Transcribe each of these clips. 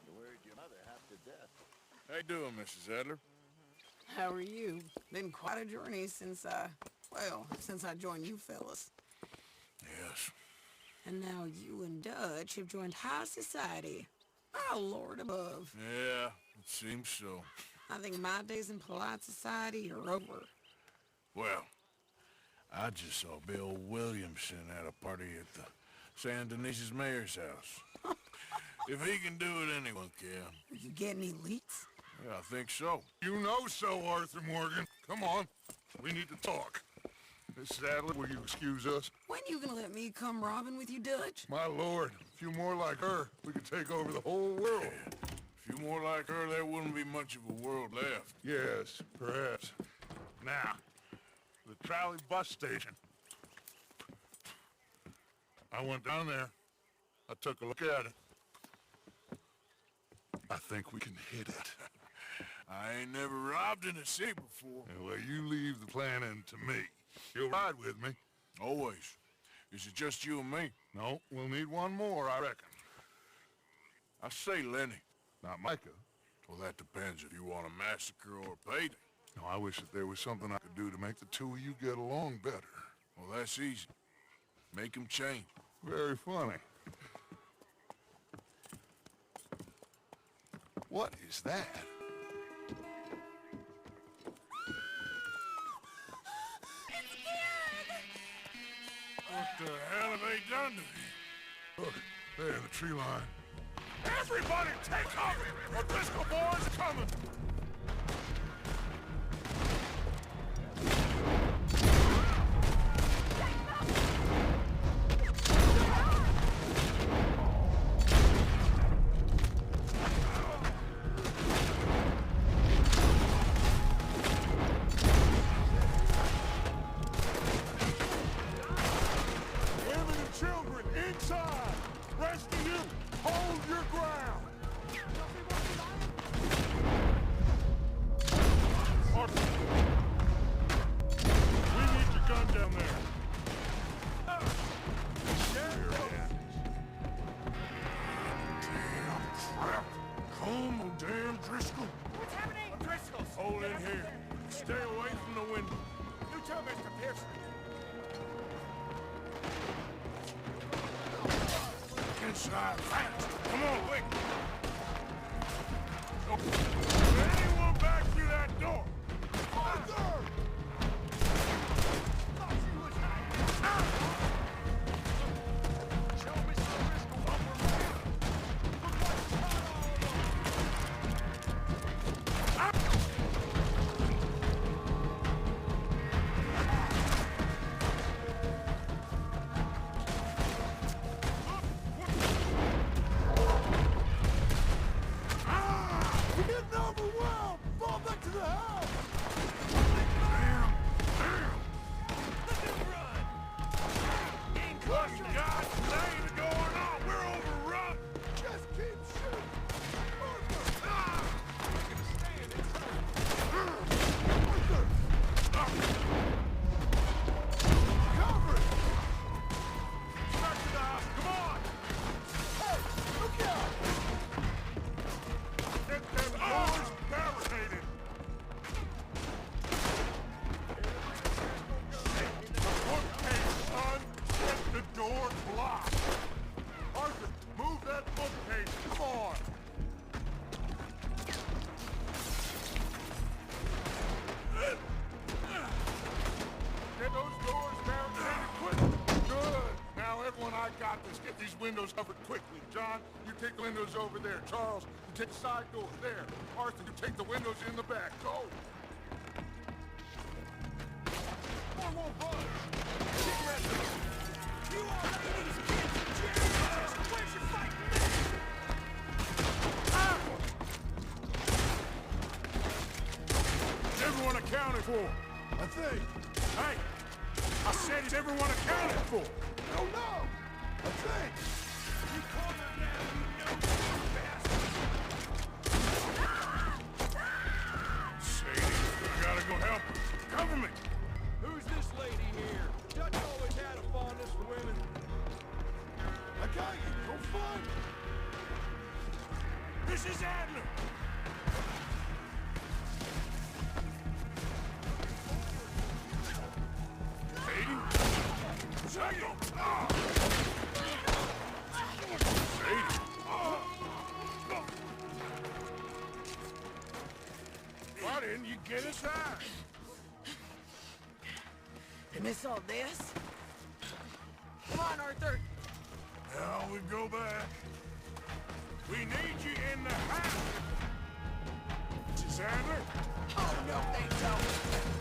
You worried your mother half to death. How you doing, Mrs. Adler? How are you? Been quite a journey since since I joined you fellas. Yes. And now you and Dutch have joined high society. Oh, Lord above. Yeah, it seems so. I think my days in polite society are over. Well, I just saw Bill Williamson at a party at the San Denise's mayor's house. If he can do it, anyone can. You get any leaks? Yeah, I think so. You know so, Arthur Morgan. Come on, we need to talk. Miss Adler, will you excuse us? When you gonna let me come robbing with you, Dutch? My lord, a few more like her, we could take over the whole world. A few more like her, there wouldn't be much of a world left. Yes, perhaps. Now, the trolley bus station. I went down there. I took a look at it. I think we can hit it. I ain't never robbed in a city before. Well, you leave the planning to me. You'll ride with me? Always. Is it just you and me? No, we'll need one more, I reckon. I say Lenny. Not Micah. Well, that depends if you want a massacre or a payday. No, I wish that there was something I could do to make the two of you get along better. Well, that's easy. Make them change. Very funny. What is that? What the hell have they done to me? Look, there in the tree line. Everybody take cover! O'Driscoll boys are coming! Inside, fast! Come on, quick! Anyone back through that door? Arthur! Show Mr. Driscoll what we're made. Look what's shot windows covered quickly. John, you take the windows over there. Charles, you take the side door there. Arthur, you take the windows in the back. Go! One more buzz! You are ladies, kids, and jams! Where's your fight? Is everyone accounted for? I think. Hey! I said is everyone accounted for? No, no! I think! You cornered now, you bastard! Sadie, we gotta go help her. Government! Who's this lady here? Dutch always had a fondness for women. I Get inside! And this all this? Come on, Arthur! Now we go back. We need you in the house! Sadler? Oh, no, they don't!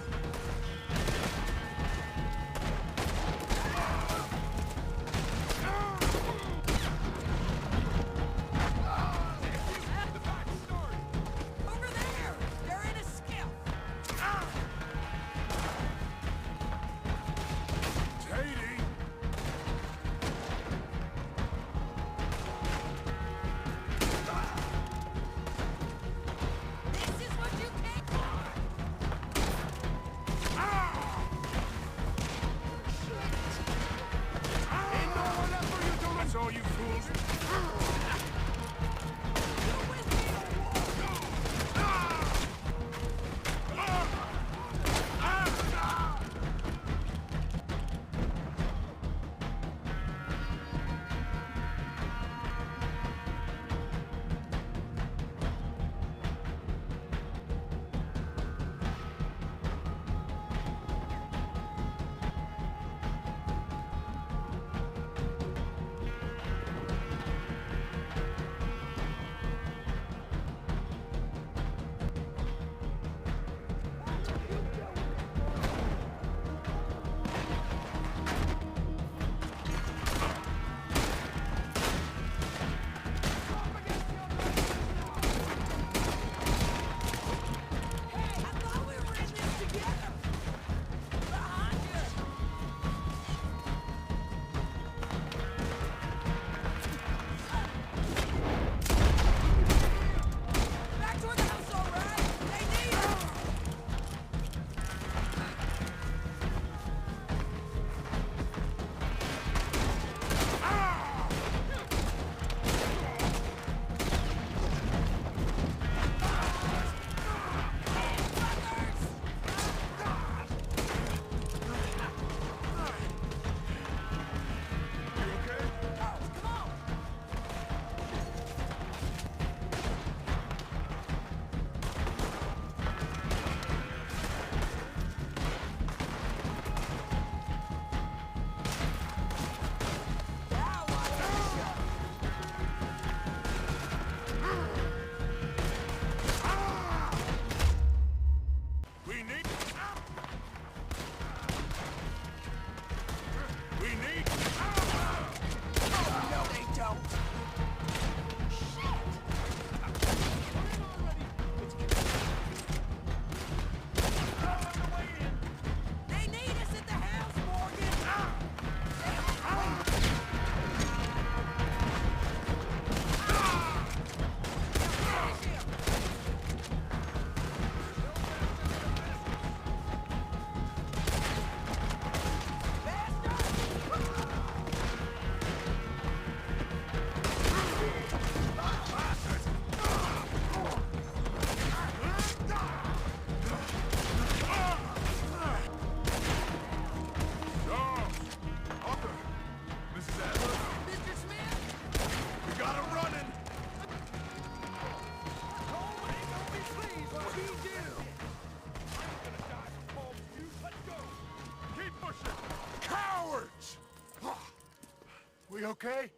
We okay?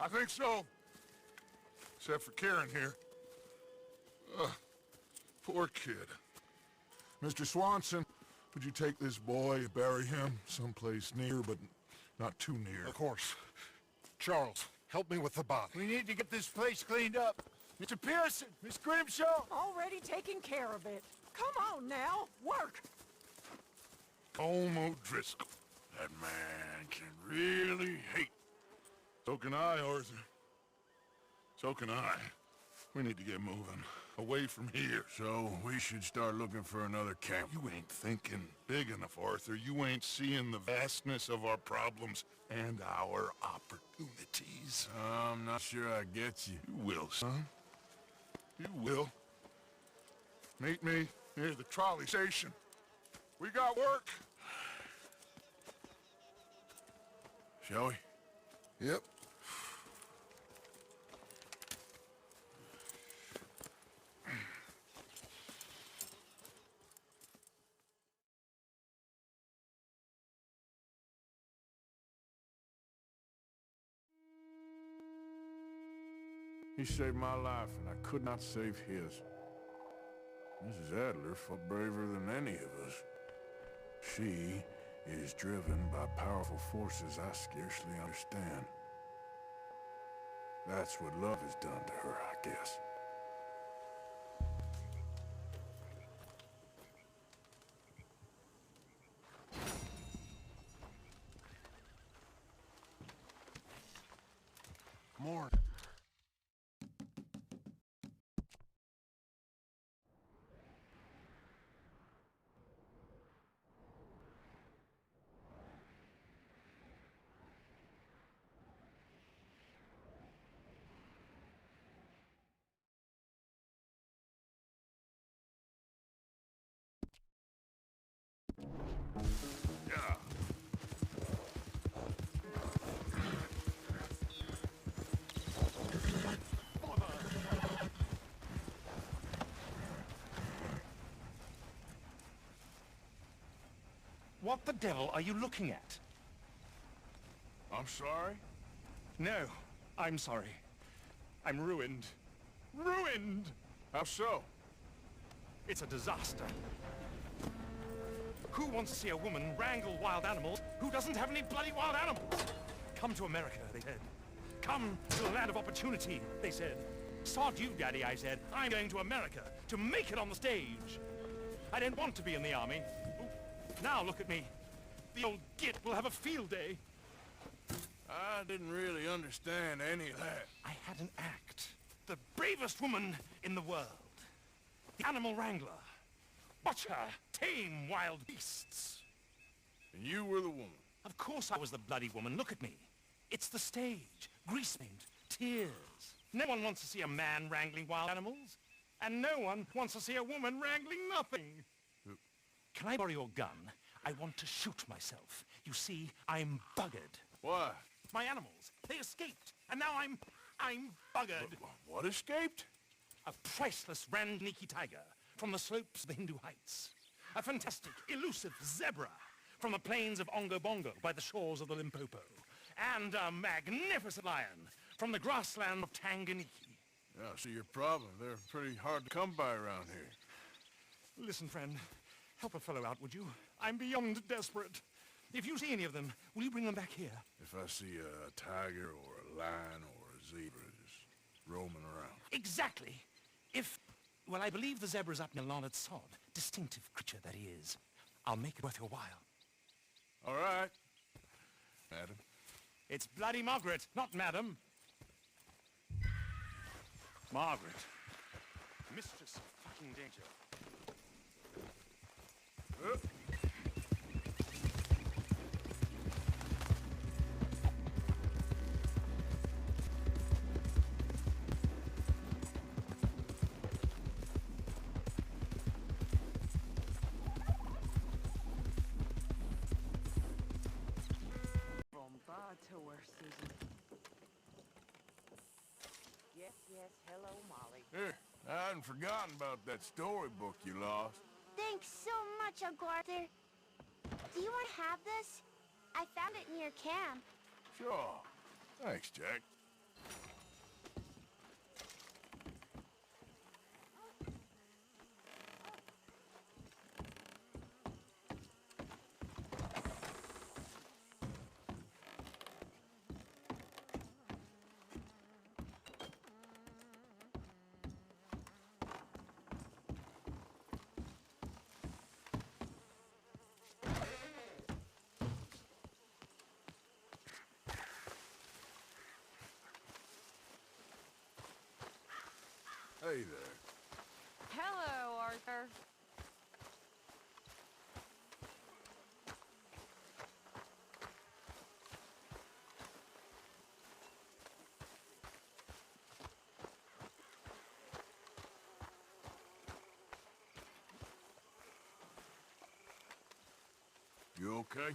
I think so. Except for Karen here. Poor kid. Mr. Swanson, would you take this boy and bury him someplace near, but not too near? Of course. Charles, help me with the body. We need to get this place cleaned up. Mr. Pearson, Miss Grimshaw. Already taking care of it. Come on now, work. Colm O'Driscoll. That man can really hate. So can I, Arthur. So can I. We need to get moving. Away from here. So, we should start looking for another camp. You ain't thinking big enough, Arthur. You ain't seeing the vastness of our problems and our opportunities. I'm not sure I get you. You will, son. You will. Meet me near the trolley station. We got work. Shall we? Yep. He saved my life, and I could not save his. Mrs. Adler fought braver than any of us. She is driven by powerful forces I scarcely understand. That's what love has done to her, I guess. More. What the devil are you looking at? I'm sorry? No, I'm sorry. I'm ruined. Ruined! How so? It's a disaster. Who wants to see a woman wrangle wild animals who doesn't have any bloody wild animals? Come to America, they said. Come to the land of opportunity, they said. Sod you, Daddy, I said. I'm going to America to make it on the stage. I didn't want to be in the army. Now look at me. The old git will have a field day. I didn't really understand any of that. I had an act. The bravest woman in the world. The animal wrangler. Watch her tame wild beasts. And you were the woman. Of course I was the bloody woman. Look at me. It's the stage. Grease paint. Tears. No one wants to see a man wrangling wild animals. And no one wants to see a woman wrangling nothing. Can I borrow your gun? I want to shoot myself. You see, I'm buggered. Why? My animals, they escaped. And now I'm buggered. What escaped? A priceless Randniki tiger from the slopes of the Hindu Heights. A fantastic, elusive zebra from the plains of Ongo Bongo by the shores of the Limpopo. And a magnificent lion from the grassland of Tanganyika. Yeah, I see your problem. They're pretty hard to come by around here. Listen, friend. Help a fellow out, would you? I'm beyond desperate. If you see any of them, will you bring them back here? If I see a tiger or a lion or a zebra just roaming around. Exactly. Well, I believe the zebra's up in Larned sod. Distinctive creature that he is. I'll make it worth your while. All right, madam. It's bloody Margaret, not madam. Margaret. Mistress of fucking danger. From bad to her, Susan. Yes, hello, Molly. Here, I hadn't forgotten about that storybook you lost. Thanks so much, Uncle Arthur. Do you want to have this? I found it near camp. Sure. Thanks, Jack. Hey there. Hello, Arthur. You okay?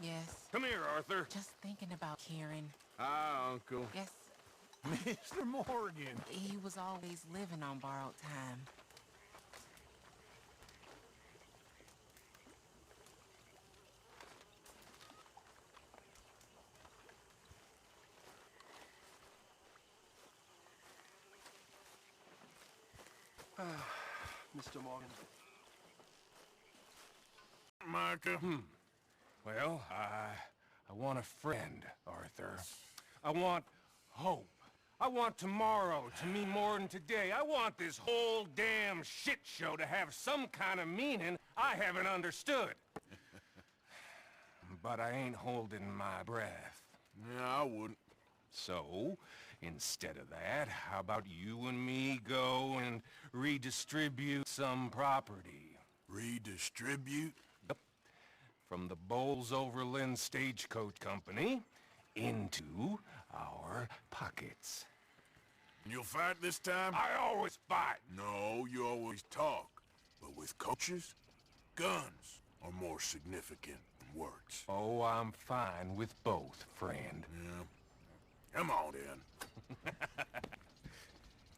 Yes. Come here, Arthur. Just thinking about Kieran. Hi, Uncle. Yes, Mr. Morgan. he was always living on borrowed time. Mr. Morgan. Micah? Well, I want a friend, Arthur. I want hope. I want tomorrow to mean more than today. I want this whole damn shit show to have some kind of meaning I haven't understood. But I ain't holding my breath. Yeah, I wouldn't. So, instead of that, how about you and me go and redistribute some property? Redistribute? From the Bowles-Overland Stagecoach Company into our pockets. You'll fight this time? I always fight! No, you always talk. But with coaches, guns are more significant than words. Oh, I'm fine with both, friend. Yeah. Come on, then.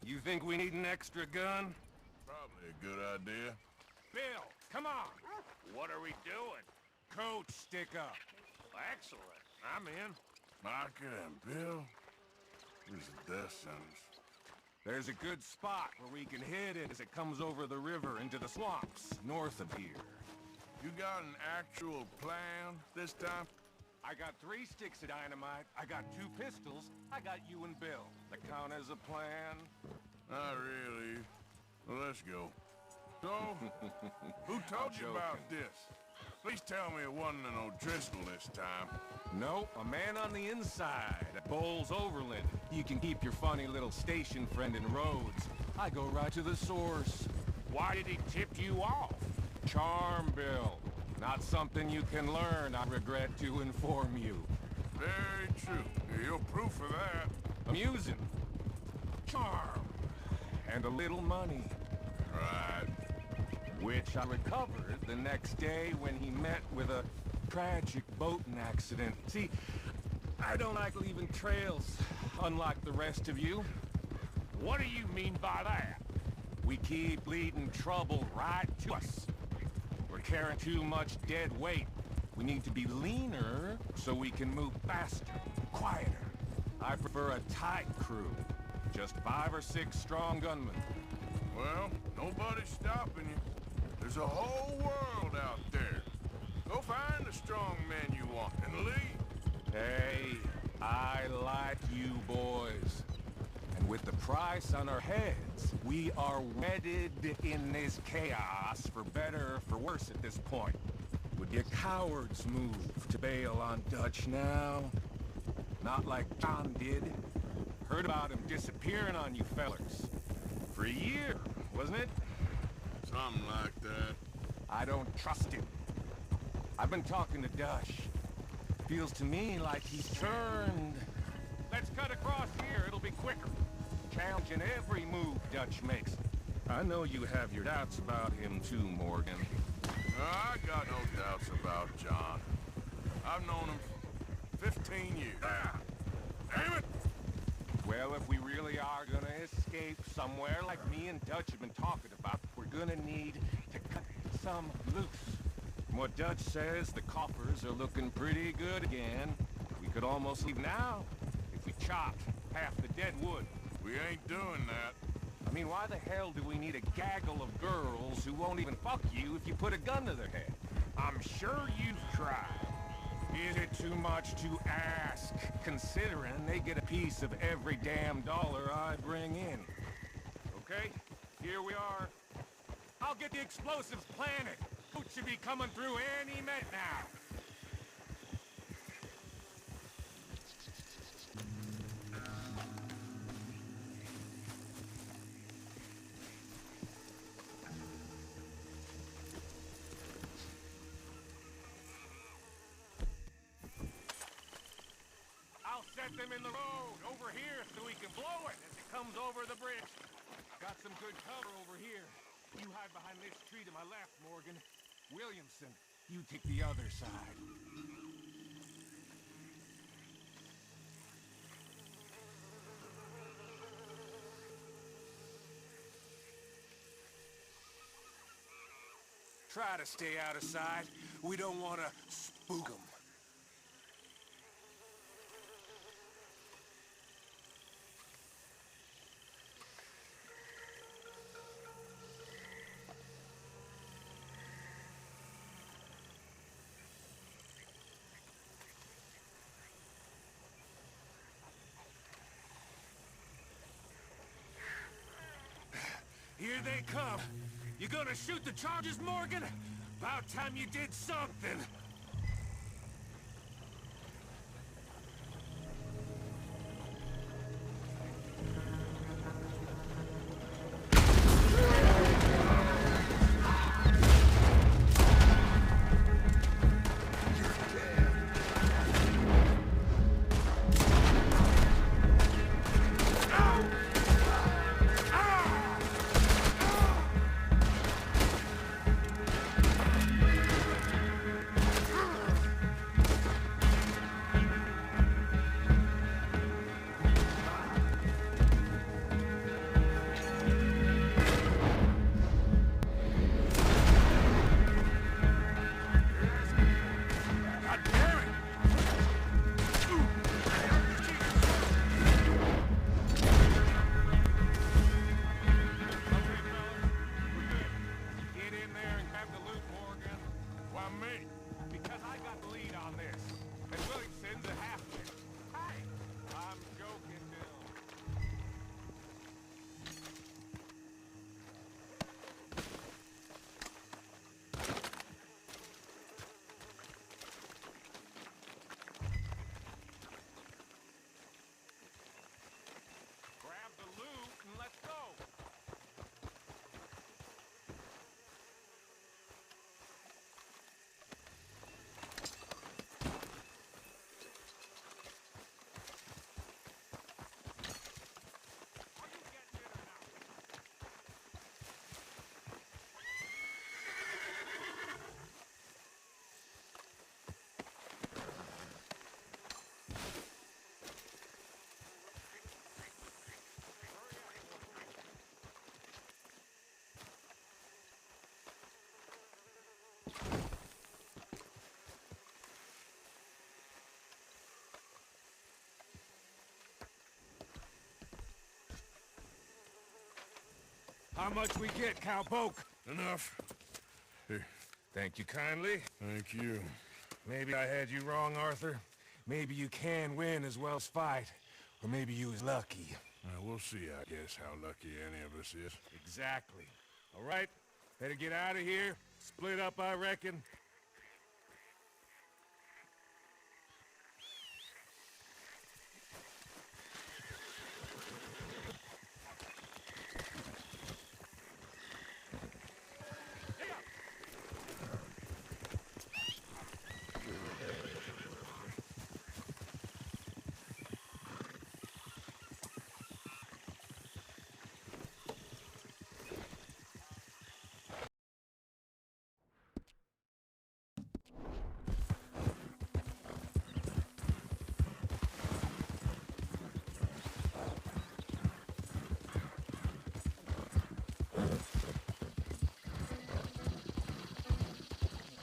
You think we need an extra gun? Probably a good idea. Bill, come on! What are we doing? Coach, stick up. Excellent. I'm in. Micah and Bill? Here's a death sentence. There's a good spot where we can hit it as it comes over the river into the swamps north of here. You got an actual plan this time? I got 3 sticks of dynamite, I got 2 pistols, I got you and Bill. That count as a plan? Not really. Well, let's go. So, who told you about this? Please tell me it wasn't an O'Driscoll this time. No, a man on the inside at Bowles-Overland. You can keep your funny little station friend in Rhodes. I go right to the source. Why did he tip you off? Charm, Bill. Not something you can learn, I regret to inform you. Very true. You're proof of that. Amusing. Charm. And a little money. Right. Which I recovered the next day when he met with a tragic boating accident. See, I don't like leaving trails, unlike the rest of you. What do you mean by that? We keep leading trouble right to us. We're carrying too much dead weight. We need to be leaner so we can move faster, quieter. I prefer a tight crew. Just 5 or 6 strong gunmen. Well, nobody's stopping you. There's a whole world out there. Go find the strong men you want and leave. Hey, I like you boys. And with the price on our heads, we are wedded in this chaos, for better or for worse at this point. Would you cowards move to bail on Dutch now? Not like John did. Heard about him disappearing on you fellers. For a year, wasn't it? Something like that. I don't trust him. I've been talking to Dutch. Feels to me like he's turned. Let's cut across here, it'll be quicker. Challenging every move Dutch makes. I know you have your doubts about him too, Morgan. I got no doubts about John. I've known him for 15 years. Damn it! Well, if we really are gonna escape somewhere like me and Dutch have been talking about, we're gonna need to cut some loose. From what Dutch says, the coffers are looking pretty good again. We could almost leave now if we chopped half the dead wood. We ain't doing that. I mean, why the hell do we need a gaggle of girls who won't even fuck you if you put a gun to their head? I'm sure you've tried. Is it too much to ask, considering they get a piece of every damn dollar I bring in? Okay, here we are. I'll get the explosives planted. Coach should be coming through any minute now. I'll set them in the road over here so we can blow it as it comes over the bridge. Got some good cover over here. You hide behind this tree to my left, Morgan. Williamson, you take the other side. Try to stay out of sight. We don't want to spook them. Here they come. You gonna shoot the charges, Morgan? About time you did something. How much we get, cowpoke? Enough. Here. Thank you kindly. Thank you. Maybe I had you wrong, Arthur. Maybe you can win as well as fight. Or maybe you was lucky. We'll see, I guess, how lucky any of us is. Exactly. All right, better get out of here. Split up, I reckon.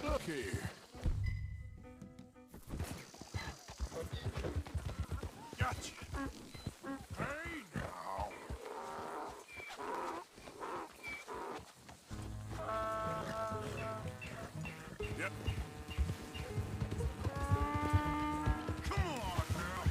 Look here. Gotcha. Hey now. Yep. Come on now.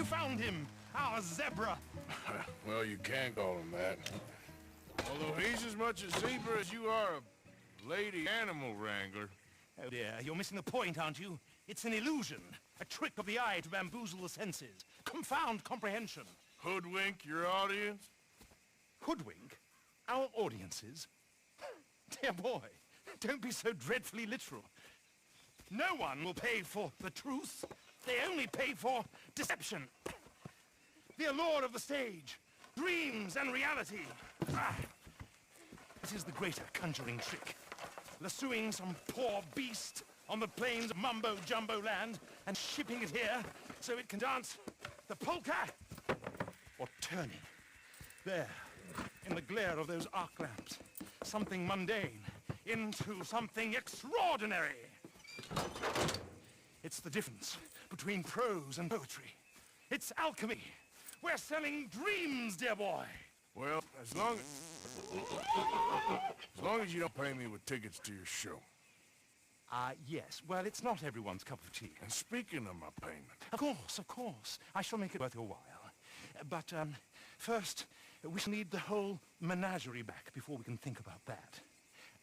You found him, our zebra. Well, you can call him that. Although he's as much a zebra as you are a lady animal wrangler. Oh dear, you're missing the point, aren't you? It's an illusion, a trick of the eye to bamboozle the senses, confound comprehension. Hoodwink your audience? Hoodwink? Our audiences? Dear boy, don't be so dreadfully literal. No one will pay for the truth. They only pay for deception. The allure of the stage, dreams and reality. It is the greater conjuring trick. Lassoing some poor beast on the plains of mumbo-jumbo land and shipping it here so it can dance the polka. Or turning, there, in the glare of those arc lamps, something mundane into something extraordinary. It's the difference between prose and poetry. It's alchemy. We're selling dreams, dear boy. Well, as long as you don't pay me with tickets to your show. Yes. Well, it's not everyone's cup of tea. And speaking of my payment... Of course. I shall make it worth your while. But, first, we shall need the whole menagerie back before we can think about that.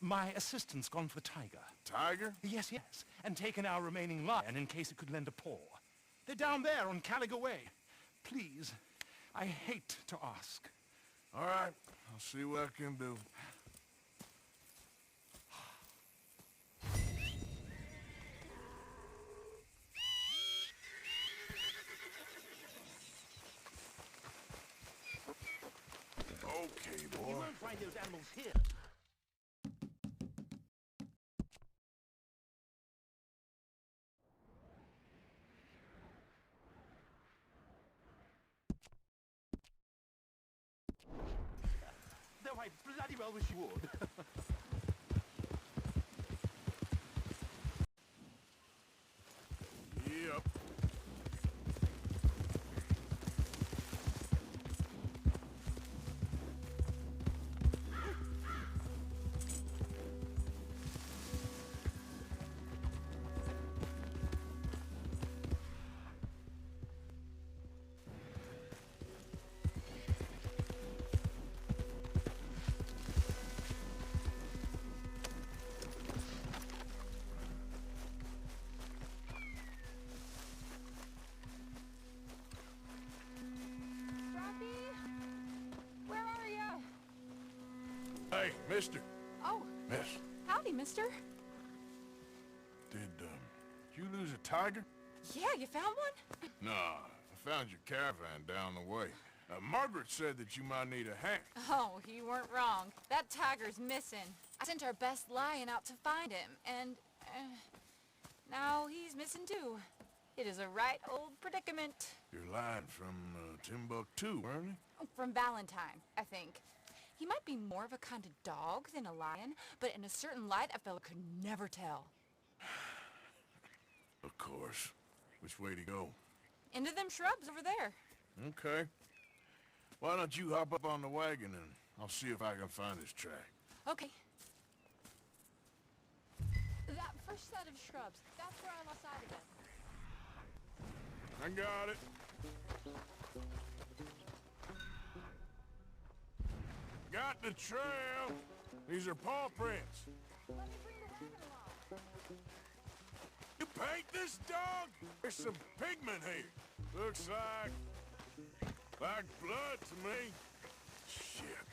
My assistant's gone for the tiger. Tiger? Yes. And taken our remaining lion in case it could lend a paw. They're down there on Caliga Way. Please, I hate to ask. All right, I'll see what I can do. Okay, boy. You won't find those animals here. Though I bloody well wish you would. Yep. Hey, mister. Oh. Miss. Howdy, mister. Did you lose a tiger? Yeah, you found one? Nah, I found your caravan down the way. Margaret said that you might need a hand. Oh, you weren't wrong. That tiger's missing. I sent our best lion out to find him, and now he's missing too. It is a right old predicament. Your lion from Timbuktu, weren't he? From Valentine, I think. He might be more of a kind of dog than a lion, but in a certain light, a fella could never tell. Of course. Which way to go? Into them shrubs over there. Okay. Why don't you hop up on the wagon and I'll see if I can find his track. Okay. That first set of shrubs, that's where I lost sight of it. I got it. Got the trail. These are paw prints. Let me bring the wagon along. You paint this dog? There's some pigment here. Looks like blood to me. Shit.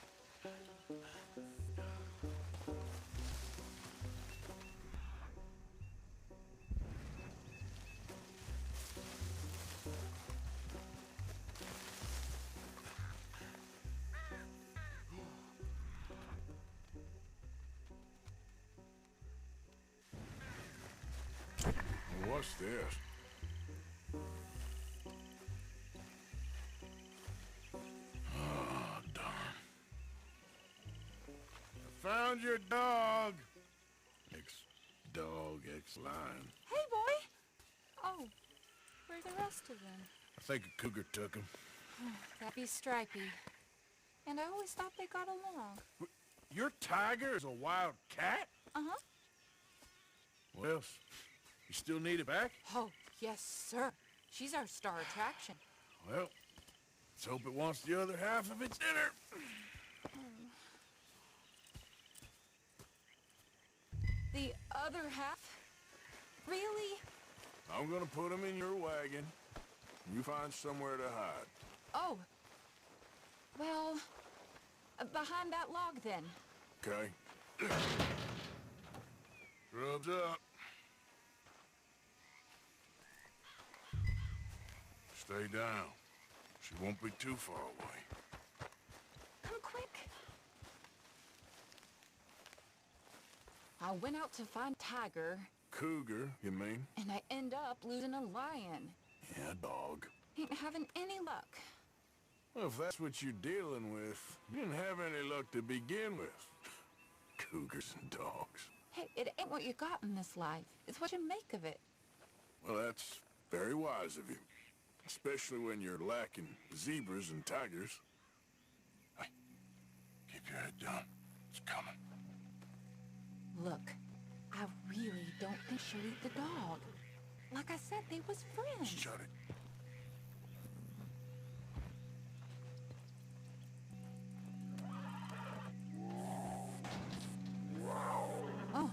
What's this? Oh, darn. I found your dog. Ex-dog, ex-lion. Hey, boy! Oh, where are the rest of them? I think a cougar took him. That'd be Stripey. And I always thought they got along. Your tiger is a wild cat? Uh-huh. What else? You still need it back? Oh, yes, sir. She's our star attraction. Well, let's hope it wants the other half of its dinner. The other half? Really? I'm gonna put him in your wagon. You find somewhere to hide. Oh. Well, behind that log then. Okay? Grub's up. Stay down. She won't be too far away. Come quick. I went out to find Tiger. Cougar, you mean? And I end up losing a lion. Yeah, dog. Ain't having any luck. Well, if that's what you're dealing with, you didn't have any luck to begin with. Cougars and dogs. Hey, it ain't what you got in this life. It's what you make of it. Well, that's very wise of you. Especially when you're lacking zebras and tigers. Hey, keep your head down. It's coming. Look, I really don't think she'll eat the dog. Like I said, they was friends. Shut it. Oh,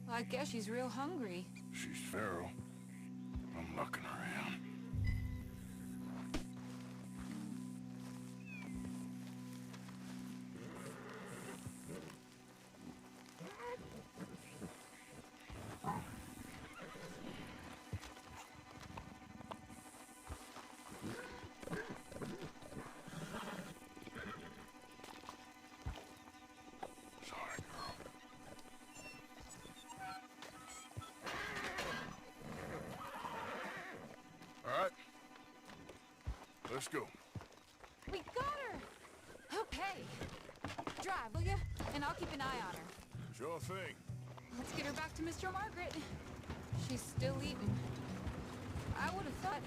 well, I guess she's real hungry. She's feral. I'm looking around. Let's go. We got her! Okay. Drive, will you? And I'll keep an eye on her. Sure thing. Let's get her back to Mr. Margaret. She's still eating. I would have thought,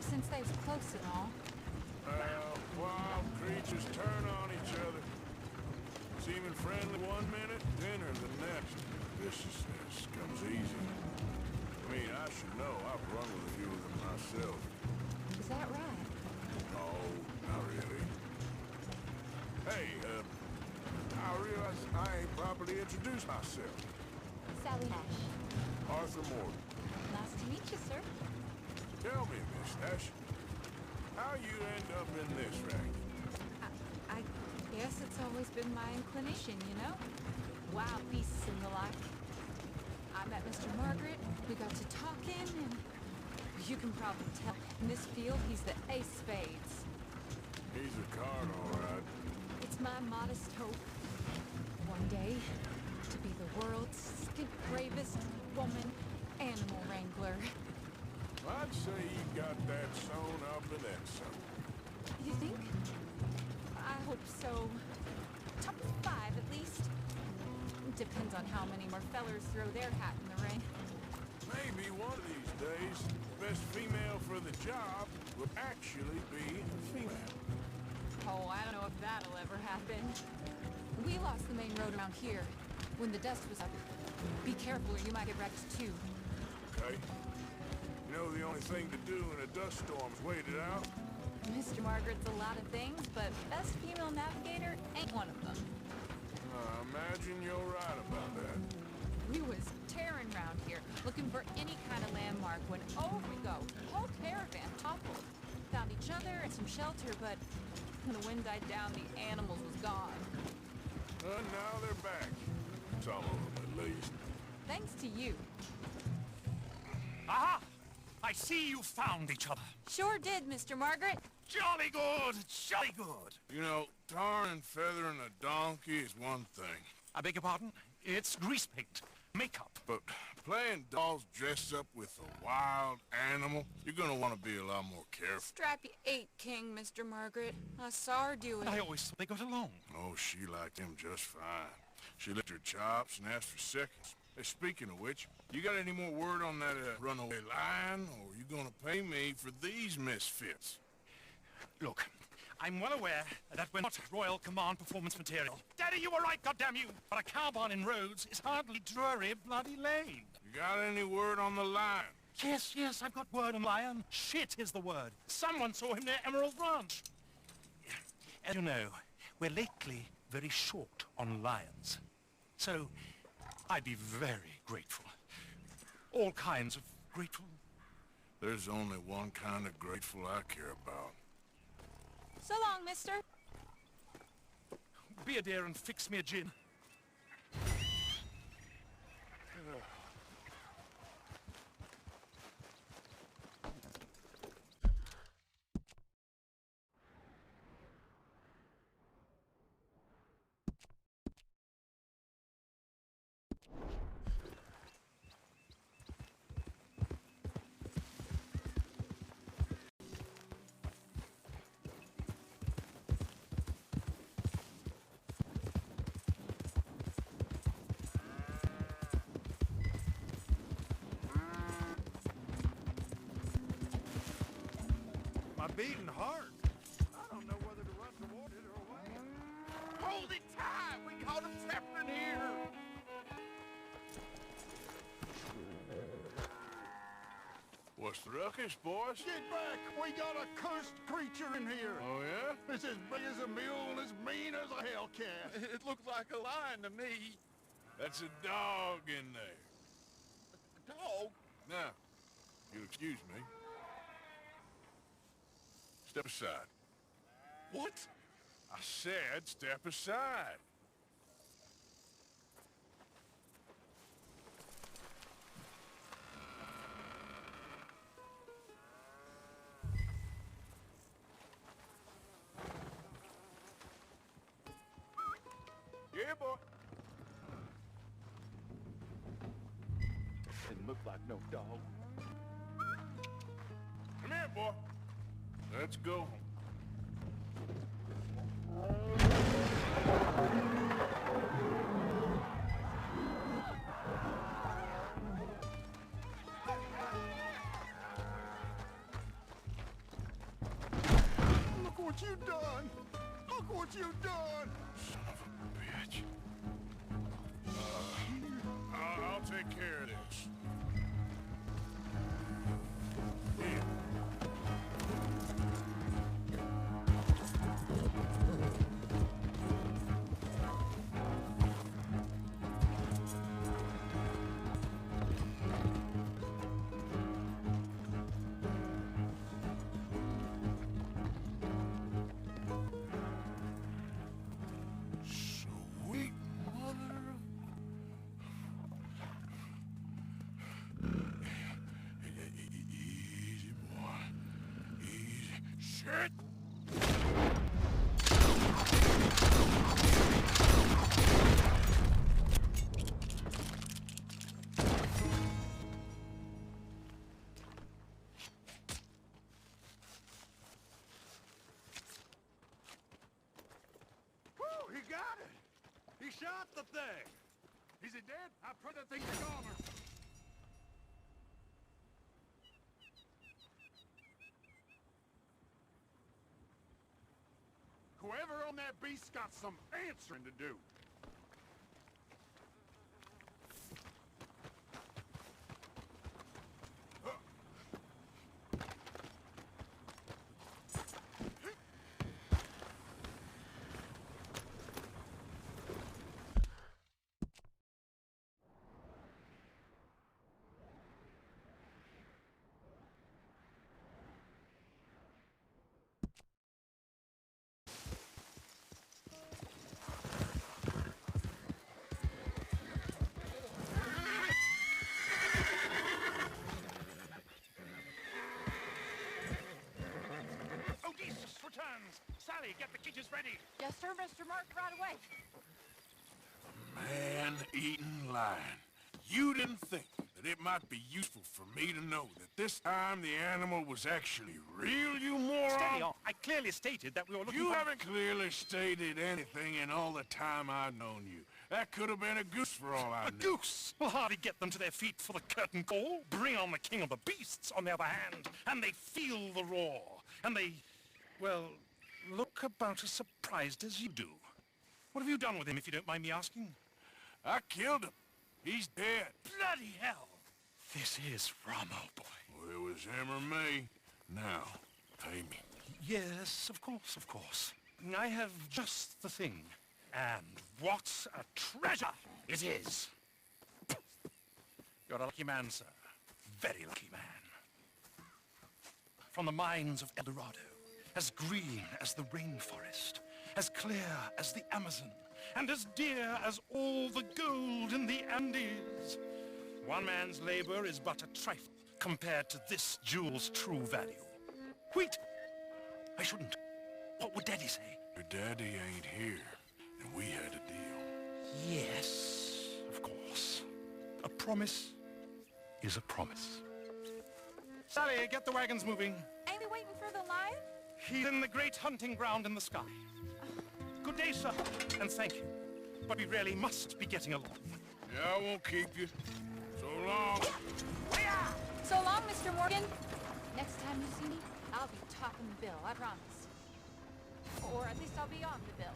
since they was close and all. Wild creatures turn on each other. Seeming friendly one minute, dinner the next. Viciousness comes easy. I mean, I should know. I've run with a few of them myself. Is that right? No, not really. Hey, I realize I ain't properly introduced myself. Sally Nash. Arthur Morgan. Nice to meet you, sir. Tell me, Miss Nash, how you end up in this racket? I guess it's always been my inclination, you know? Wild beasts and the like. I met Mr. Margaret, we got to talking, and you can probably tell, in this field, he's the ace spades. He's a card, all right. It's my modest hope, one day, to be the world's bravest woman animal wrangler. I'd say you got that sewn up and then some. You think? I hope so. Top 5, at least. Depends on how many more fellers throw their hat in the ring. Maybe one of these days, the best female for the job will actually be female. Oh, I don't know if that'll ever happen. We lost the main road around here when the dust was up. Be careful or you might get wrecked too. Okay. You know the only thing to do in a dust storm is wait it out? Mr. Margaret's a lot of things, but best female navigator ain't one of them. I imagine you're right about that. We was tearing around here, looking for any kind of landmark when over we go. Whole caravan toppled. Found each other and some shelter, but when the wind died down, the animals was gone. Now they're back. Some of them, at least. Thanks to you. Aha! I see you found each other. Sure did, Mr. Margaret. Jolly good, jolly good. You know, tarring and feathering a donkey is one thing. I beg your pardon? It's grease paint, makeup. But playing dolls dressed up with a wild animal, you're gonna want to be a lot more careful. Strappy ate King, Mr. Margaret. I saw her do it. I always thought they got along. Oh, she liked him just fine. She licked her chops and asked for seconds. Hey, speaking of which, you got any more word on that runaway lion, or are you gonna pay me for these misfits? Look, I'm well aware that we're not Royal Command performance material. Daddy, you were right, goddammit you! But a carbine in roads is hardly Drury bloody lane. You got any word on the lion? Yes, yes, I've got word on lion. Shit is the word. Someone saw him near Emerald Ranch. As you know, we're lately very short on lions. So, I'd be very grateful. All kinds of grateful. There's only one kind of grateful I care about. So long, mister. Be a dear and fix me a gin. My beating heart. I don't know whether to run toward it or away. Hold it tight! We caught him trapped in here! What's the ruckus, boys? Get back! We got a cursed creature in here! Oh, yeah? It's as big as a mule and as mean as a hellcat. It looks like a lion to me. That's a dog in there. A dog? Now, you'll excuse me. Step aside. What? I said step aside. Yeah, boy. Didn't look like no dog. Come here, boy. Let's go. Look what you done! Look what you done! Son of a bitch. I'll take care of this. Here. Sweet mother of... Easy, boy. Easy. Shit! Whew, he got it! He shot the thing! Is it dead? I put the thing to armor. Whoever on that beast's got some answering to do. Odysseus returns! Sally, get the cages ready! Yes, sir, Mr. Mark, right away. Man-eating lion. You didn't think that it might be useful for me to know that this time the animal was actually real, you moron? Steady on. I clearly stated that we were looking You for... haven't clearly stated anything in all the time I've known you. That could have been a goose for all I A knew. goose will hardly get them to their feet for the curtain call. Bring on the king of the beasts, on the other hand, and they feel the roar. And they, well, look about as surprised as you do. What have you done with him, if you don't mind me asking? I killed him. He's dead. Bloody hell! This is Ramo, boy. Well, it was him or me. Now, pay me. Yes, of course, of course. I have just the thing. And what a treasure it is! You're a lucky man, sir. Very lucky man. From the mines of El Dorado, as green as the rainforest, as clear as the Amazon, and as dear as all the gold in the Andes. One man's labor is but a trifle compared to this jewel's true value. Wait! I shouldn't. What would Daddy say? Your daddy ain't here, and we had a deal. Yes, of course. A promise is a promise. Sally, get the wagons moving. Ain't we waiting for the lion? He's in the great hunting ground in the sky. Good day, sir, and thank you. But we really must be getting along. Yeah, I won't keep you. So long. So long, Mr. Morgan. Next time you see me, I'll be topping the bill, I promise. Or at least I'll be on the bill.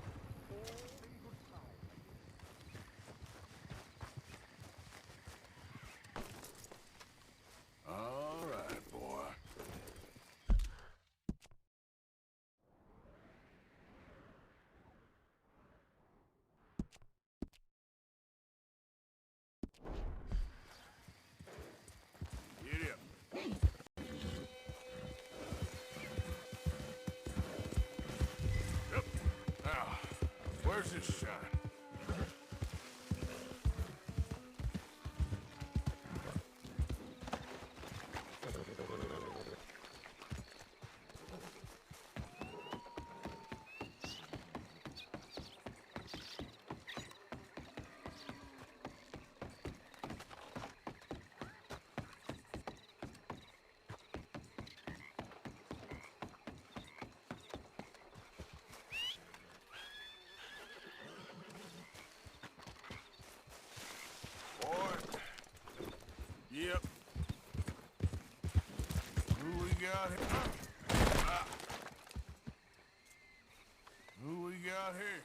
All right, boy. Get up. Yep. Now, where's this shine? Yep. Who we got here? Who we got here?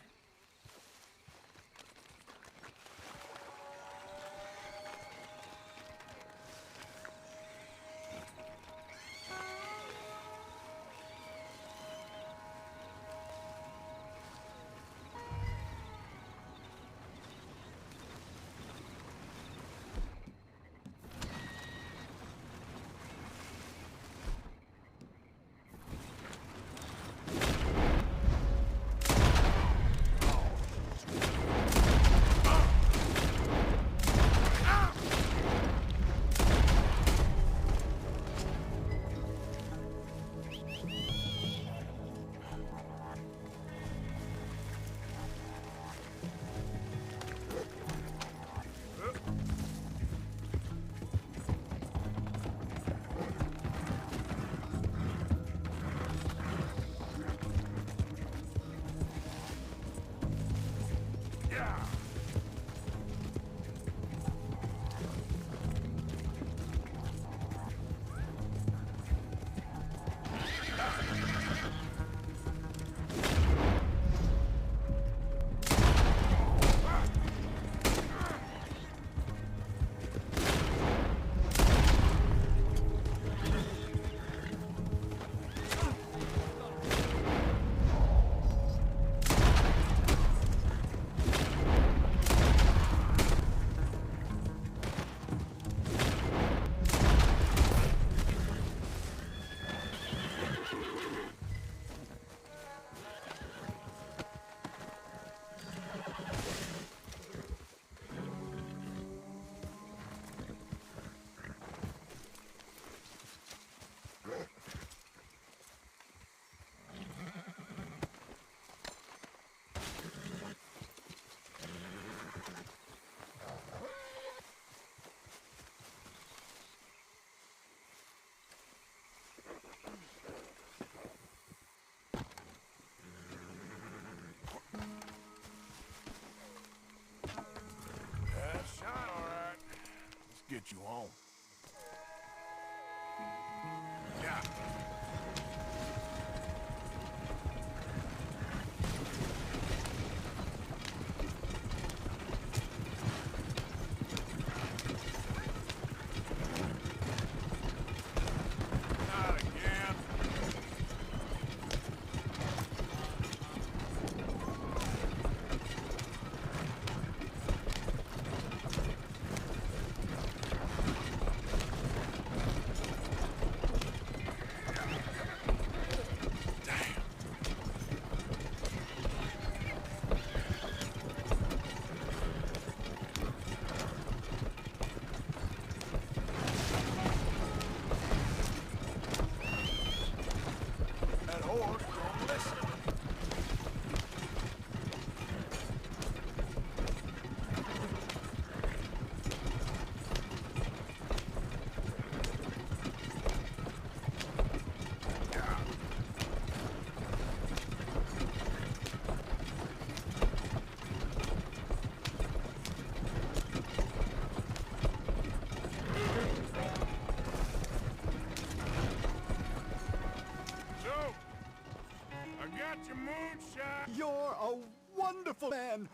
your moonshine. You're a wonderful man.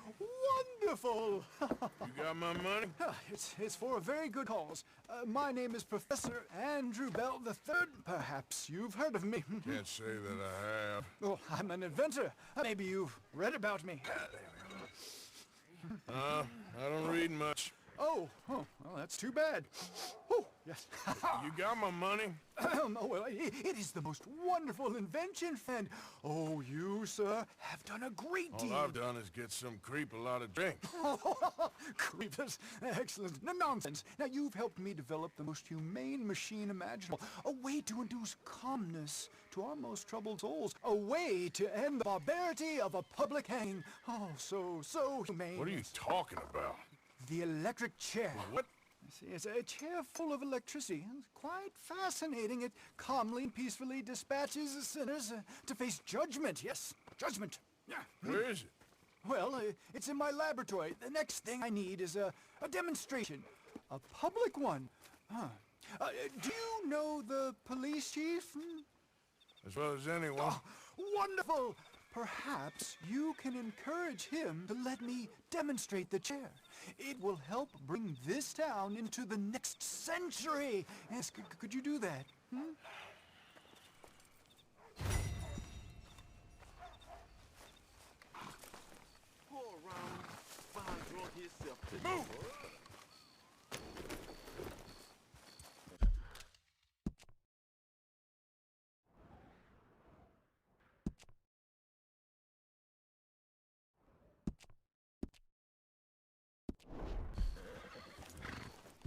Wonderful. You got my money? It's for a very good cause. My name is Professor Andrew Bell III. Perhaps you've heard of me. Can't say that I have. Oh, I'm an inventor. Maybe you've read about me. I don't read much. Oh, well, that's too bad. Oh, yes. You got my money? Oh, well, it is the most wonderful invention, friend. Oh, you, sir, have done a great deal. All I've done is get some creep a lot of drink. Creepers. Excellent. No nonsense. Now, you've helped me develop the most humane machine imaginable. A way to induce calmness to our most troubled souls. A way to end the barbarity of a public hanging. Oh, so humane. What are you talking about? The electric chair. What? See, it's a chair full of electricity. It's quite fascinating. It calmly and peacefully dispatches the sinners to face judgment. Yes, judgment. Yeah. Where is it? Well, it's in my laboratory. The next thing I need is a demonstration. A public one. Huh. Do you know the police chief? As well as anyone. Oh, wonderful! Perhaps you can encourage him to let me demonstrate the chair. It will help bring this town into the next century. Yes, could you do that? Move!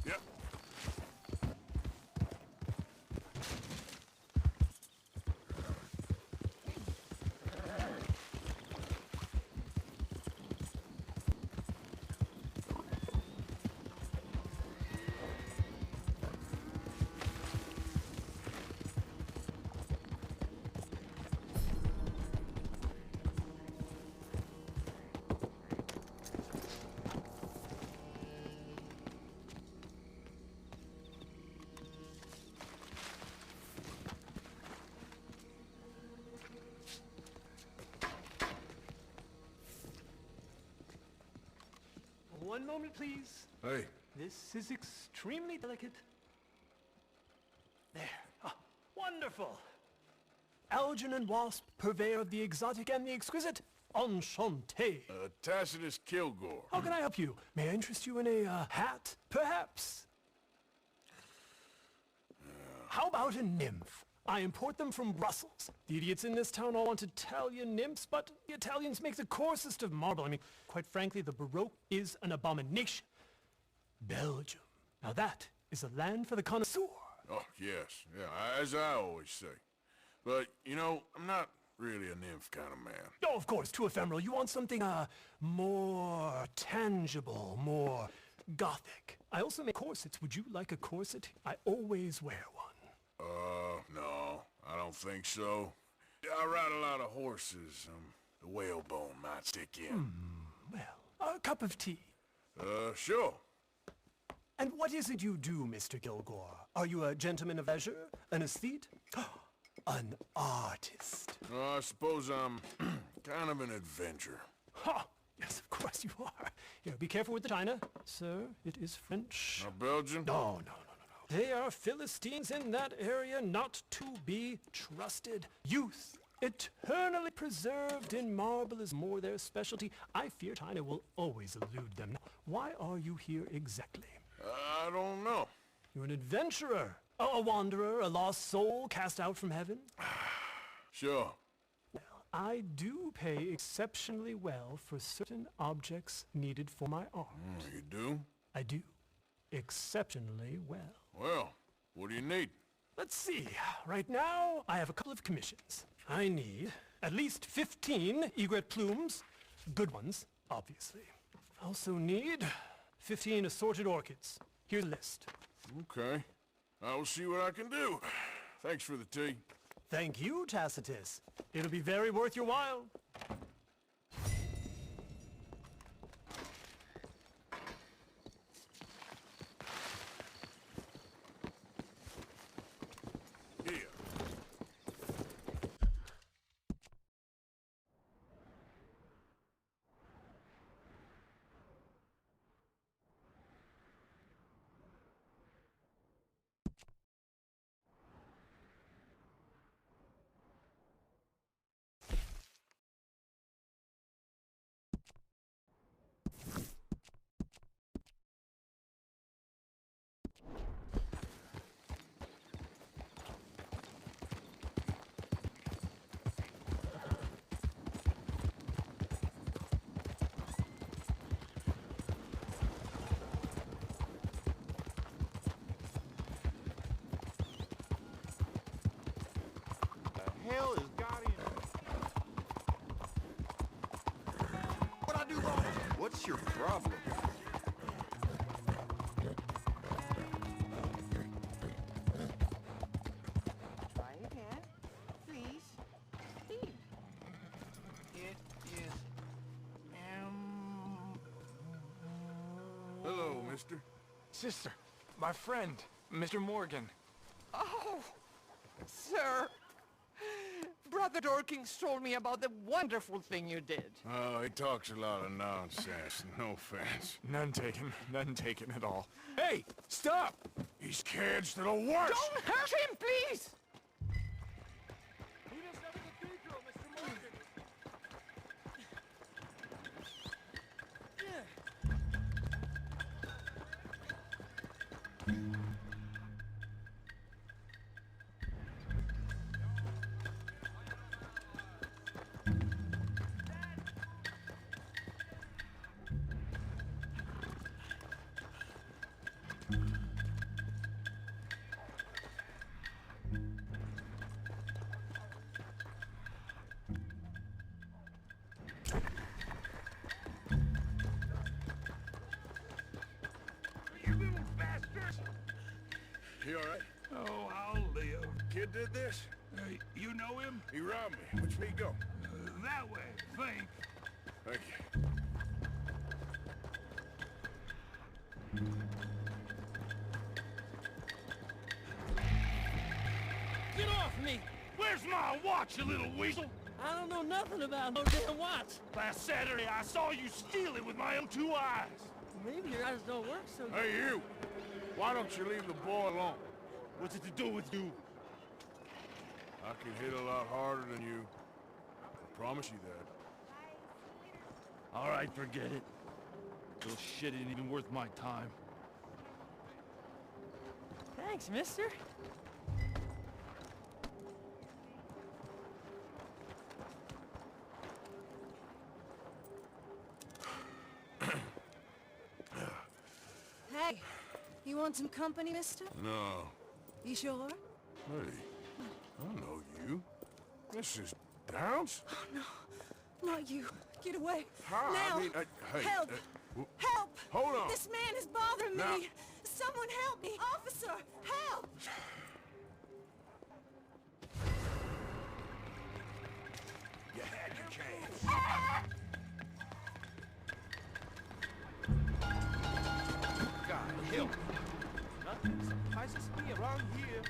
Yep. One moment, please. Hey. This is extremely delicate. There. Ah, wonderful. Algernon Wasp, purveyor of the exotic and the exquisite. Enchanté. Tacitus Kilgore. How can I help you? May I interest you in a hat, perhaps? How about a nymph? I import them from Brussels. The idiots in this town all want Italian nymphs, but the Italians make the coarsest of marble. I mean, quite frankly, the Baroque is an abomination. Belgium. Now that is a land for the connoisseur. Oh, yes. Yeah, as I always say. But, you know, I'm not really a nymph kind of man. Oh, of course, too ephemeral. You want something, more tangible, more gothic. I also make corsets. Would you like a corset? I always wear one. No, I don't think so. I ride a lot of horses. The whalebone might stick in. Well, a cup of tea. Sure. And what is it you do, Mr. Kilgore? Are you a gentleman of leisure? An aesthete? An artist? I suppose I'm kind of an adventurer. Ha! Yes, of course you are. Here, be careful with the china. Sir, it is French. Now, Belgian? No. They are Philistines in that area, not to be trusted. Youth, eternally preserved in marble, is more their specialty. I fear China will always elude them. Why are you here exactly? I don't know. You're an adventurer, a wanderer, a lost soul cast out from heaven? Sure. Well, I do pay exceptionally well for certain objects needed for my art. You do? I do. Exceptionally well. Well, what do you need? Let's see. Right now, I have a couple of commissions. I need at least 15 egret plumes. Good ones, obviously. I also need 15 assorted orchids. Here's a list. Okay. I will see what I can do. Thanks for the tea. Thank you, Tacitus. It'll be very worth your while. What I do wrong? What's your problem? Try again. Please. Steve. It is... Hello, mister. Sister, my friend, Mr. Morgan. Oh, sir. Brother Dorkins told me about the wonderful thing you did. Oh, he talks a lot of nonsense. No offense. None taken at all. Hey, stop! These kids, they're the worst! Don't hurt him, please! You all right? Oh, I'll live. Kid did this? You know him? He robbed me. Which way you go? That way, think. Thank you. Get off me! Where's my watch, you little weasel? I don't know nothing about no damn watch. Last Saturday, I saw you steal it with my own 2 eyes. Maybe your eyes don't work so good. Hey, you! Why don't you leave the boy alone? What's it to do with you? I can hit a lot harder than you. I promise you that. All right, forget it. Little shit ain't even worth my time. Thanks, mister. Hey, you want some company, mister? No. You sure? Hey, I know you. Mrs. Downs? Oh, no. Not you. Get away. How? Now. I mean, hey, help. Help. Hold on. This man is bothering Now. me. Someone help me. Officer, help. You had your chance. God help me. Nothing surprises me around here.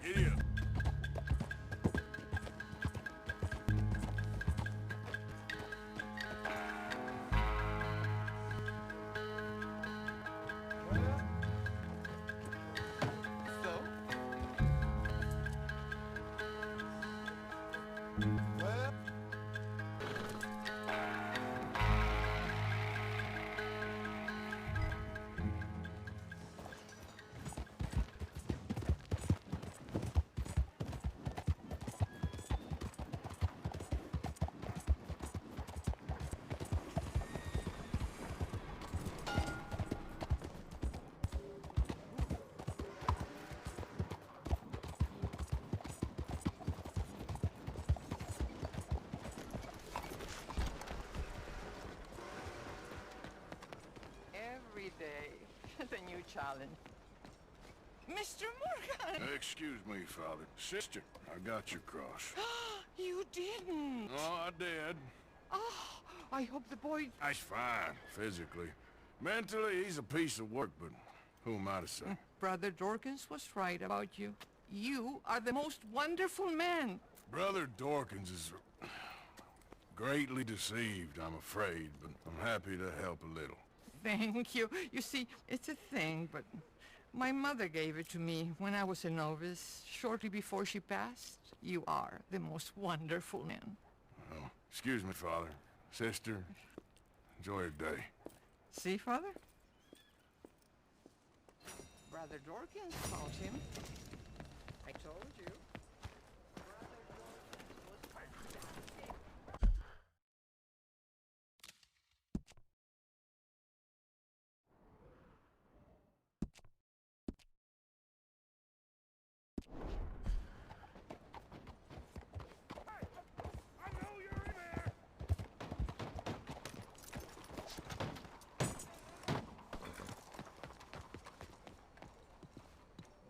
Giddy up. Every day, the new challenge. Mr. Morgan! Excuse me, Father. Sister, I got your cross. You didn't! Oh, I did. Oh, I hope the boy... He's fine, physically. Mentally, he's a piece of work, but who am I to say? Brother Dorkins was right about you. You are the most wonderful man. Brother Dorkins is greatly deceived, I'm afraid, but I'm happy to help a little. Thank you. You see, it's a thing, but my mother gave it to me when I was a novice, shortly before she passed. You are the most wonderful man. Well, excuse me, Father. Sister, enjoy your day. See, Father? Brother Dorkins called him. told you.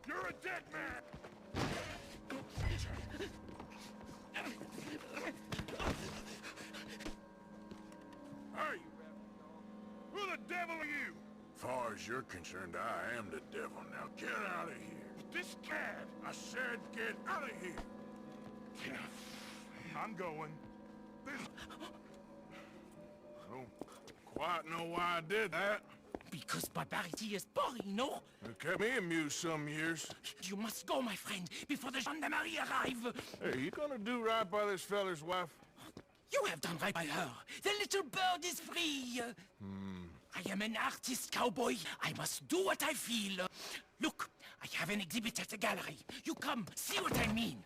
You're a dead man! Hey! Who the devil are you? Far as you're concerned, I am the devil. Now get out of here. This cad! I said get out of here. I'm going. I don't quite know why I did that. Because barbarity is boring, no? It kept me amused some years. You must go, my friend, before the gendarmerie arrive. Hey, you gonna do right by this feller's wife? You have done right by her. The little bird is free. I am an artist, cowboy. I must do what I feel. Look, I have an exhibit at the gallery. You come, see what I mean.